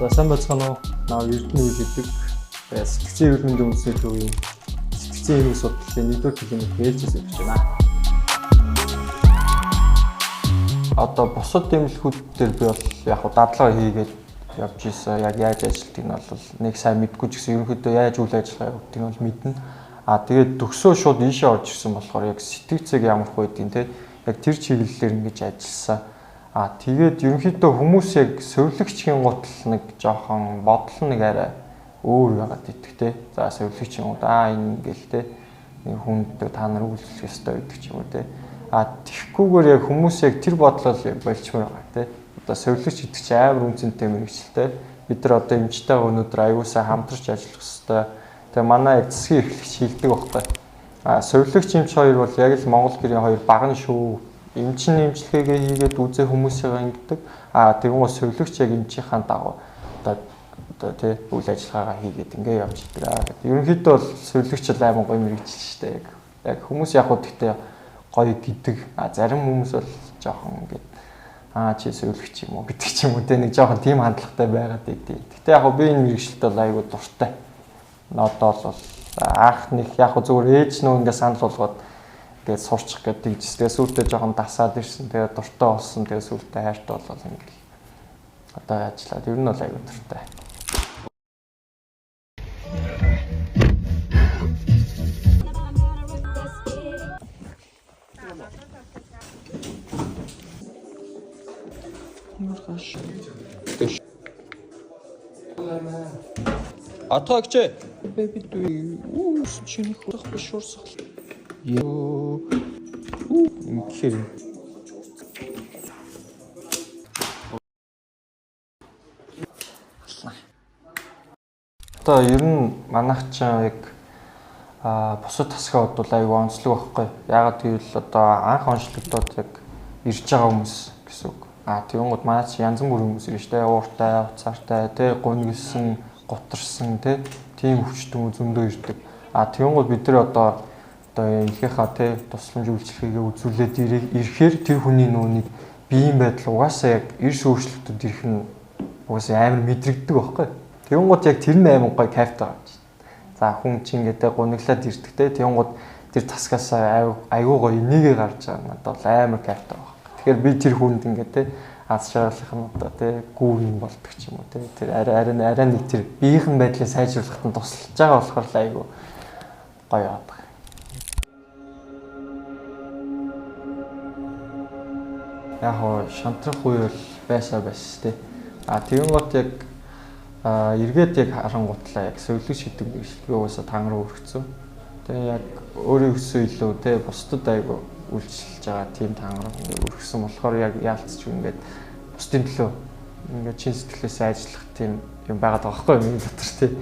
За сайн байцгаана уу? Наа Эрдэнэ үйл гэдэг сэтгцийн эрүүл мэндийн үндэсний төвийн сэтгцийн эрүүл судлалын нэгдүгээр клиник ээлжээс явж байна. Одоо бусад эмнэлгүүд дээр би бол яг дадлага хийгээд явж ийсэн. Яг яаж ажилтгийг нь бол нэг сайн мэдгүй ч гэсэн ерөнхийдөө яаж үйл ажиллагаа явагдгийг нь бол мэднэ. Тэгээд төгсөө шууд ийшээ орж ирсэн болохоор яг сэтгцэг ямар их байдгийг те яг тэр чиглэлээр ингэж ажилласан. Тэгээд ерөнхийдөө хүмүүс яг сувилагчийн гутал нэг жоохон бодол нэг арай өөр байгаад идэх те. За сувилагчийн гут энэ ингээл те. Нэг хүнд та нар үйлчлэх ёстой гэдэг ч юм уу те. Тэгхгүйгээр яг хүмүүс яг тэр бодлол болчмоор байгаа те. Одоо сувилагч гэдэг чинь амар үнцэнтэй мэргэжилтэй. Бид нар одоо эмчтэй өнөөдөр аюулсаа хамтарч ажиллах ёстой. Тэгээ манай яг засгийн эрхлэгч хэлдэг байхгүй. Сувилагч эмч хоёр бол яг л Монгол гэрийн хоёр багны шүү. Эмчин эмчилгээгээ хийгээд үзээ хүмүүсийг ингэдэг. Тэгвэл сувилагч яг эмчийнхаа дагуу одоо тий үйл ажиллагаагаа хийгээд ингээ явж идэг. Ерөнхийдөө бол сувилагч аймаг гоё мэрэгжил шүү дээ. Яг хүмүүс яг гэхдээ гоё гэдэг. Зарим хүмүүс бол жоохон ингээд чи сувилагч юм уу гэдэг ч юм уу те нэг жоохон тийм хандлагатай байгаад идэв. Гэтэ яг би энэ мэрэгжилд бол аюу дуртай. Одоо бол анх нэг яг зүгээр ээж нөө ингээ санал болгоод тэгээд сурчих гэдэг тэгжсэн. Тэгээд сүүлдээ жоохон дасаад ирсэн. Тэгээд дуртай болсон. Тэгээд сүүлдээ хайртай болол ингээл одоо ажиллаад ер нь бол аюу дуртай. Атгагч бэби дүү чиний хурах биш шуурсах. Ёо. Үнэхээр. Одоо ер нь манайх ч яг бусад тасгаа бодвол аюу онцлог байхгүй. Яагаад гэвэл одоо анх онцлогдоод яг ирж байгаа хүмүүс гэсэн үг. Тэгвэл манай ч янз бүрийн хүмүүс ирж штэ ууртай, уцаартай, тэ гунигсэн, гутарсан тэ тийм өвчтөн зөндөө ирдэг. Тэгвэл бид нар одоо энхийнхаа тэ тусламж үйлчлэгээ үзүүлээд ирэхээр тэр хүний нүуний биеийн байдал угаасаа яг эрс өөрчлөлтөд ирэх нь угаасаа амар мэдрэгддэг байхгүй. Тэгвэл яг тэр нь амар гой кайфтай байгаа юм. За хүн чинь ингээд гуниглаад ирдэг тэ тэгвэл тэр тасгаас аюу гой энийгээ гарч байгаа надад бол амар кайфтай байгаа. Тэгэхээр би тэр хүнд ингээд тэ аз жаргалынх нь одоо тэ гүүрэн болдог ч юм уу тэ тэр арай нэг тэр биеийн байдлыг сайжруулахад нь тусалж байгаа болохоор аюу гоё яадаг. Яг шантрах үе бол байсан тий. Тэгвэл яг эргээд яг харангуутлаа яг сувилагч гэдэг мэргэжилгээ уусаа тан руу өргөцсөн. Тэгээ яг өөрийн өссөн илүү тий бусдад айгу үйлчлж байгаа тийм тан руу ингээд өргөсөн болохоор яг яалтч ингээд бусдын төлөө ингээд чин сэтгэлээсээ ажиллах тийм юм байгаад байгаа байхгүй миний дотор тий.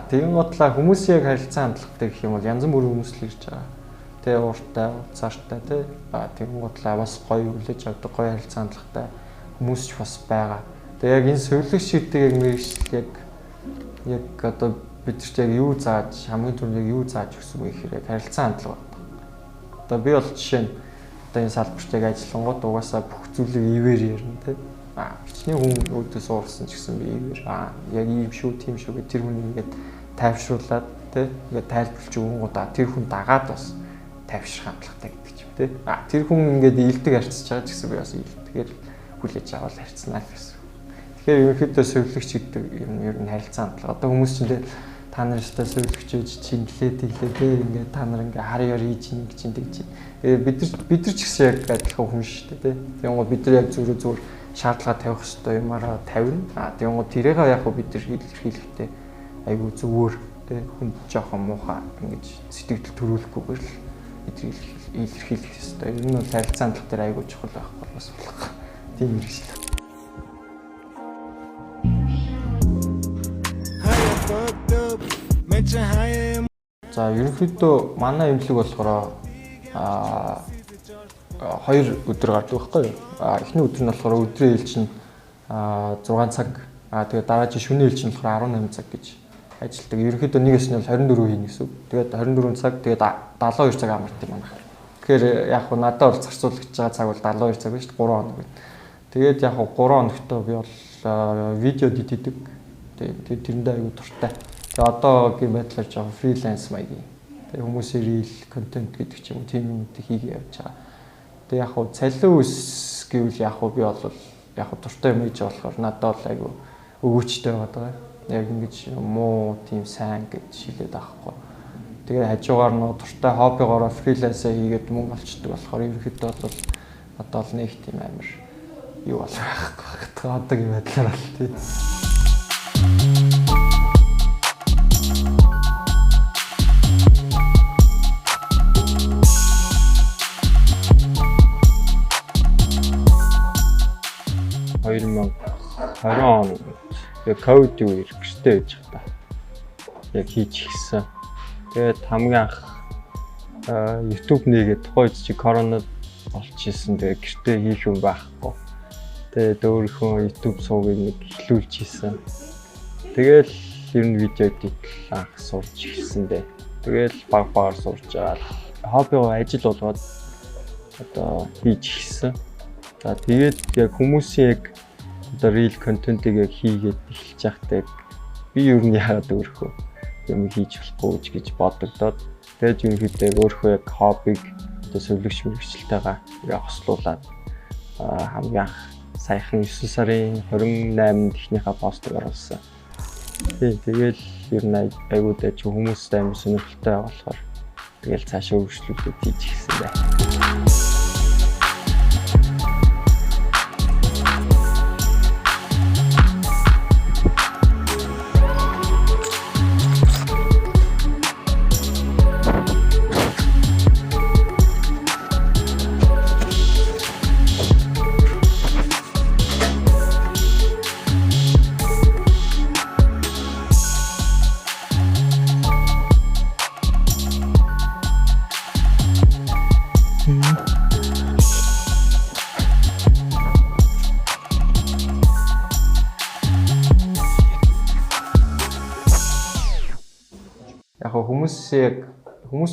Тэгвэл хүмүүсийн яг харилцаа хандлагатай гэх юм бол янз бүрийн хүмүүс л ирж байгаа. Тэ ууртай, уцаартай тий. Тэгвэл бас гоё үлээж авдаг гоё харилцаа хандлагатай хүмүүс ч бас байгаа. Тэгээ яг энэ сувилагч гэдэг яг мэргэжил яг одоо бидэрт яг юу зааж хамгийн түрүүнд яг юу зааж өгсөн бэ гэхээр яг харилцаа хандлага байна. Одоо би бол жишээ нь одоо энэ салбарт яг ажиллангууд угаасаа бүх зүйлийг ивэр ярина тий. Бичний хүн өөдөөс уурсан ч гэсэн би ивэр яг ийм шүү, тийм шүү гэх тэр хүн ингээд тайвшруулад тий. Ингээд тайлбарлаж өгөнгүүт тэр хүн дагаад бас тайвшрах хандлагатай гэдэг ч юм тий. Тэр хүн ингээд илдэг харьцаж байгаа ч гэсэн би бас илтгэхээр хүлээж аваад харьцнаа гэсэн. Тэгэхээр ерөнхийдөө сувилагч гэдэг юм ер нь харилцаа хандлага. Одоо хүмүүс чинь та нар өстой сувилагч гэж чинглээд тий ингээд та нар ингээд хар ёр хийж ийн гэж чинь тэгж. Бид нар ч гэсэн яг адилхан хүн шүү дээ тий. Тэгвэл бид нар яг зүгээр шаардлага тавих ёстой юмараа тавина. Тэгвэл тэрийг яг бид нар илэрхийлэхдээ айгүй зүгээр тий хүнд жоохон муухай ингэж сэтгэл төрүүлэхгүйгээр л илэрхийлэх ёстой. Энэ нь бол харилцаанд тал дээр айгүй чухал байх болоос болох. Тийм хэрэгжил. За ерөнхийдөө манай эмнэлэг болохоор 2 өдөр гардаг байхгүй юу? Эхний өдөр нь болохоор өдрийн ээлж нь 6 цаг. Тэгээд дараагийн шөнийн ээлж нь болохоор 18 цаг гэж ажилладаг. Ерөнхийдөө нэгээс нь 24 хийнэ гэсэн үг. Тэгээд 24 цаг тэгээд 72 цаг амарт юм байна. Тэгэхээр яг хуу надад бол зарцуулагдж байгаа цаг бол 72 цаг биш 3 хоног байна. Тэгээд яг хуу 3 хоногтой би бол видео эдит хийдэг. Тэгээд тэрэндээ аягүй дуртай. Тэгээд одоогийн байдлаар жоо фриланс маягийн. Тэгээд хүмүүсийн рил контент гэдэг ч юм уу тийм юмнуудыг хийгээ явж байгаа. Тэгээд яг хуу цалин үс гэвэл яг хуу би бол яг хуу дуртай юм хийж болохоор надад бол аягүй өгөөчтэй байгаа. Яг ингэж муу тийм сайн гэж хэлээд байхгүй. Тэгээ хажуугаар нь дуртай хоббигоороо фрилансаа хийгээд мөнгө олчдөг болохоор ерөнхийдөө бол одоо л нэг тийм амар юу болох байхгүй. Одоогийн байдлаар бол тийм. Он яг ковид үеэр гэртээ байж байгаа. Яг хийж гисэн. Тэгээд хамгийн анх YouTube нэгээд тухайн үед чи коронавирус болчихсон. Тэгээд гэртээ хийх юм байхгүй. Тэгээд өөрийнхөө YouTube суугийг нэг эхлүүлж хийсэн. Тэгэл ер нь видео эдит анх сурч ирсэн дээ. Тэгэл баг сурч байгаа. Хоббигоо ажил болгоод одоо хийж гисэн. За тэгээд яг хүмүүсийн яг одоо real контентыг яг хийгээд эхэлж байхдаа би ер нь яагаад өөрхөө юм хийж болохгүй гэж бодогдоод тэгээд ерөнхийдөө өөрхөө яг хоббиг одоо сувлэгч мэргэжилтэйгээ яг хослуулад хамгийн анх саяхан 9 сарын 28-нд ихнийхээ постыг оруулсан. Тэгээд ер нь айгуу дэж хүмүүстэй амар сонирхолтой болохоор тэгэл цаашаа өргөжлүүлээд хийж гисэн бай.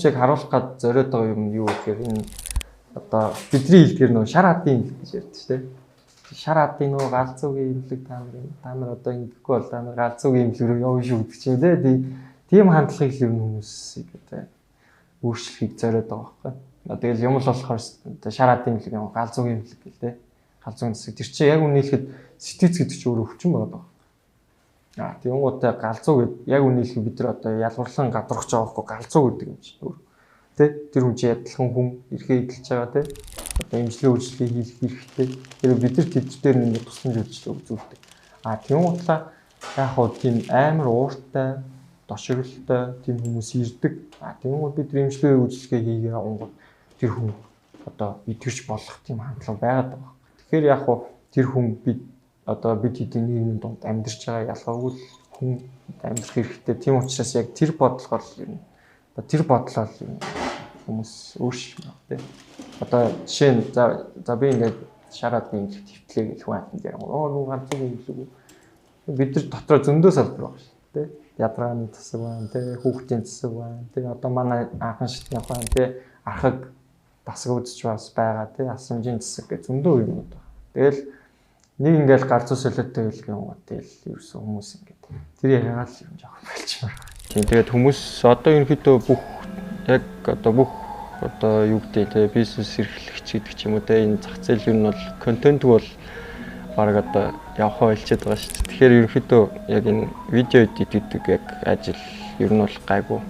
Хүмүүс яг харуулах гад зориод байгаа юм юу гэхээр энэ одоо бидний хэлдгээр нөө шар хадын имлэг гэж ярьдаг шүү дээ. Шар хадын нөө галзуугийн имлэг та нар одоо ингэхгүй бол та нар галзуугийн имлэг рүү явна шүү гэдэг чинь тийм хандлагыг л хүмүүсийг одоо өөрчлөхийг зориод байгаа байхгүй. Тэгэл юм л болохоор шар хадын имлэг юм галзуугийн имлэг гэл дээ. Галзуугийн засаг тэр чинь яг үнэхээр сэтгүүц гэдэг чинь өөр өвчин байгаа. Тийм гоотой галзуу гэдэг яг үнэхээр бид нар одоо ялгуурлан гадуурхаж байгаа хгүй галзуу гэдэг юм чинь өөр. Тэ тэр хүн чинь ядлаган хүн эрхээ эдэлж байгаа тэ. Одоо имжлэг үйлчлэгийг хийх хэрэгтэй. Тэр бид нар тэд дээр нэг тусламж үйлчлэг үзүүлдэг. Тийм гоотлаа яг хоо тийм амар ууртай, дошиглолтой тийм хүмүүс ирдэг. Тийм гоо бид нар имжлэг үйлчлэгийг хийгээ онгод тэр хүн одоо идэвч болох тийм хандлага байгаад байгаа. Тэгэхээр яг хоо тэр хүн бид хэдийн нийгмийн дунд амьдарч байгаа ялгаагүй хүн амьдрах хэрэгтэй. Тийм учраас яг тэр бодлогоор юм. Тэр бодлоор хүмүүс өөрчлөх юм байна. Одоо жишээ нь за би ингээд шараад нэг твтлээ гэх хүн хатанд яг нуу ганцхан юм. Бид нар дотроо зөндөө салбар байгаа шүү дээ. Ядрааны засаг байна, тэ хүүхдийн засаг байна. Тэ одоо манай анхан шатны байна, тэ архаг дасаг үзэж бас байгаа, тэ асамжийн засаг гэх зөндөө юм байна. Тэгэл нэг ингээл галзуу солиотой хэлэх юм уу тэгэл ерөөсөн хүмүүс ингээд тэр яагаад л юм жоохон болчмаар. Тийм тэгээд хүмүүс одоо ерөнхийдөө бүх юу гэдэг те бизнес эрхлэгч гэдэг ч юм уу те энэ зах зээл юу нь бол контент бол баг одоо явахаа хэлчихэд байгаа шүү дээ. Тэгэхээр ерөнхийдөө яг энэ видео эдит гэдэг яг ажил ер нь бол гайгүй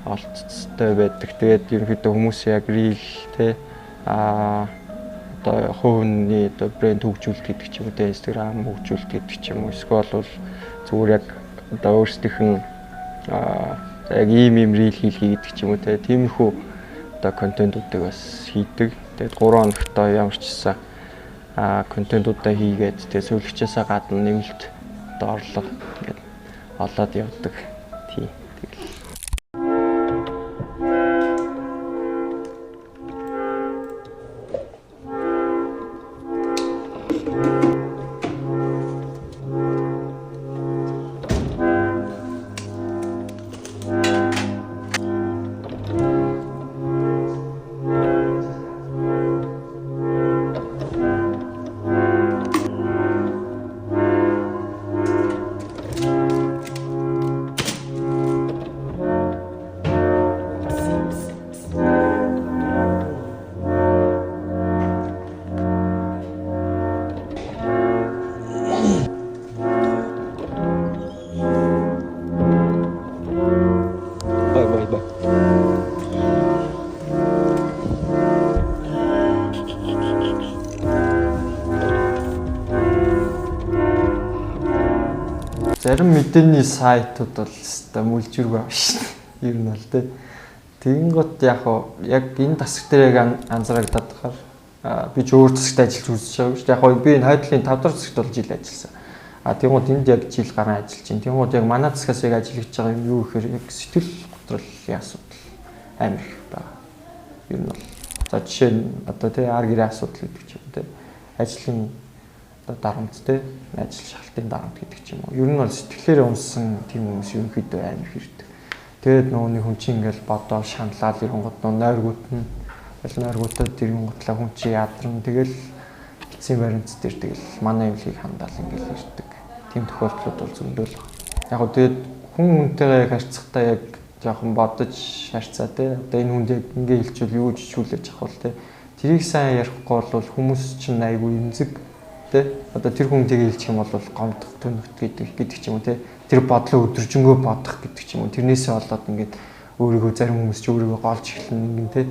олцтой байдаг. Тэгээд ерөнхийдөө хүмүүс яг рил те одоо хувийн одоо брэнд хөгжүүлэлт гэдэг ч юм уу те Instagram хөгжүүлэлт гэдэг ч юм уу эсвэл бол зүгээр яг одоо өөрсдийнх нь Яг ийм рил хийлхий гэдэг ч юм уу те. Тиймэрхүү одоо контентуудыг бас хийдэг. Тэгээд 3 хоногтой ямар ч гэсэн контентуудаа хийгээд тэгээд сүүлчээсээ гадна нэмэлт одоо орлого ингээд олоод явдаг. Тийм. Бай. Зарим мэдээний сайтууд бол өстой мүлжирэг байна шүү дээ. Ер нь бол тий. Тэгэнгუთ яг энэ тасаг дээр яг анзаарагдаад байгаа. Би ч өөр тасагт ажиллаж үзэж байгаа шүү дээ. Яг би энэ хайдлын 5 дахь тасагт бол жил ажилласан. Тэгэнгუთ энд яг жил гарan ажиллаж байна. Тэгэнгуთ яг манай тасгаас яг ажиллаж байгаа юм юу гэхээр яг сэтгэл готролын асуудал амар их байна. Ер нь бол за жишээ нь одоо тий ар гэрээ асуудал гэдэг ч юм тий. Ажлын дарамт те ажил шалтгааны дарамт гэдэг ч юм уу. Ер нь бол сэтгэлээр унсан тийм хүмүүс ерөнхийдөө амар хэрдэг. Тэгээд нөгөөний хүн чинь ингээл бодоо шаналал ирэнгууд нойргууд нь нойргуудад ирэнгуудлаа хүн чи ядран тэгэл эцсийн баримт дээр тэгэл манай явлыг хандаал ингээл ирдэг. Тийм тохиолдлууд бол зөндөл байна. Яг гоо тэгээд хүн хүнтэйгээ яг харьцахдаа яг жоохон бодож харьцаа те. Одоо энэ хүнд яг ингээ хэлчихвэл юу гэж хүлээж авах вэ те. Тэрийг сайн ярихгүй бол хүмүүс чинь айгүй эмзэг одоо тэр хүн тийг хэлчих юм бол гомдох төнөгт гэдэг ч юм уу те тэр бодлоо өдөржингөө бодох гэдэг ч юм уу тэрнээсээ болоод ингээд өөрийгөө зарим хүмүүс ч өөрийгөө голж эхэлнэ ингээд те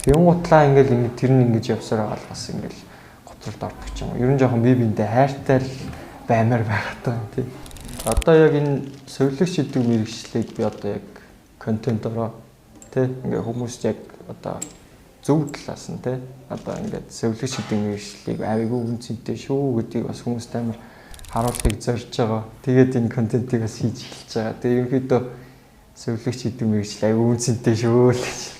тэнгуутлаа ингээд тэр нь ингэж явсараа гал бас ингээд готролд ордог ч юм уу ер нь жоохон бие биендээ хайртай л баймаар байгатай те одоо яг энэ совилог шийдэг мэрэгчлийг би одоо яг контентороо те ингээд хүмүүс яг одоо зөв талаас нь те одоо ингээд совилог шийдэг мэрэгчлийг авигүй үнцэнтэй шүү гэдгийг бас хүмүүст амар харуулахыг зорж байгаа. Тэгээд энэ контентыг бас хийж эхэлж байгаа. Тэгээд ерөнхийдөө совилог шийдэг мэрэгчл авигүй үнцэнтэй шүү л гэж.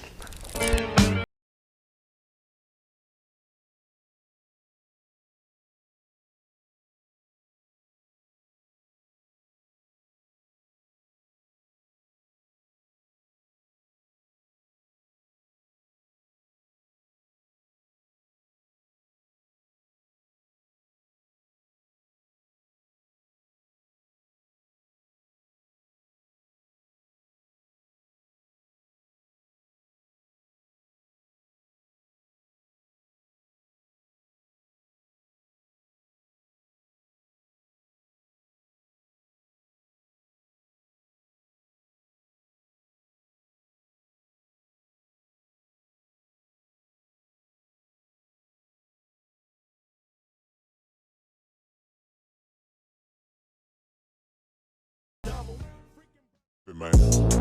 Man.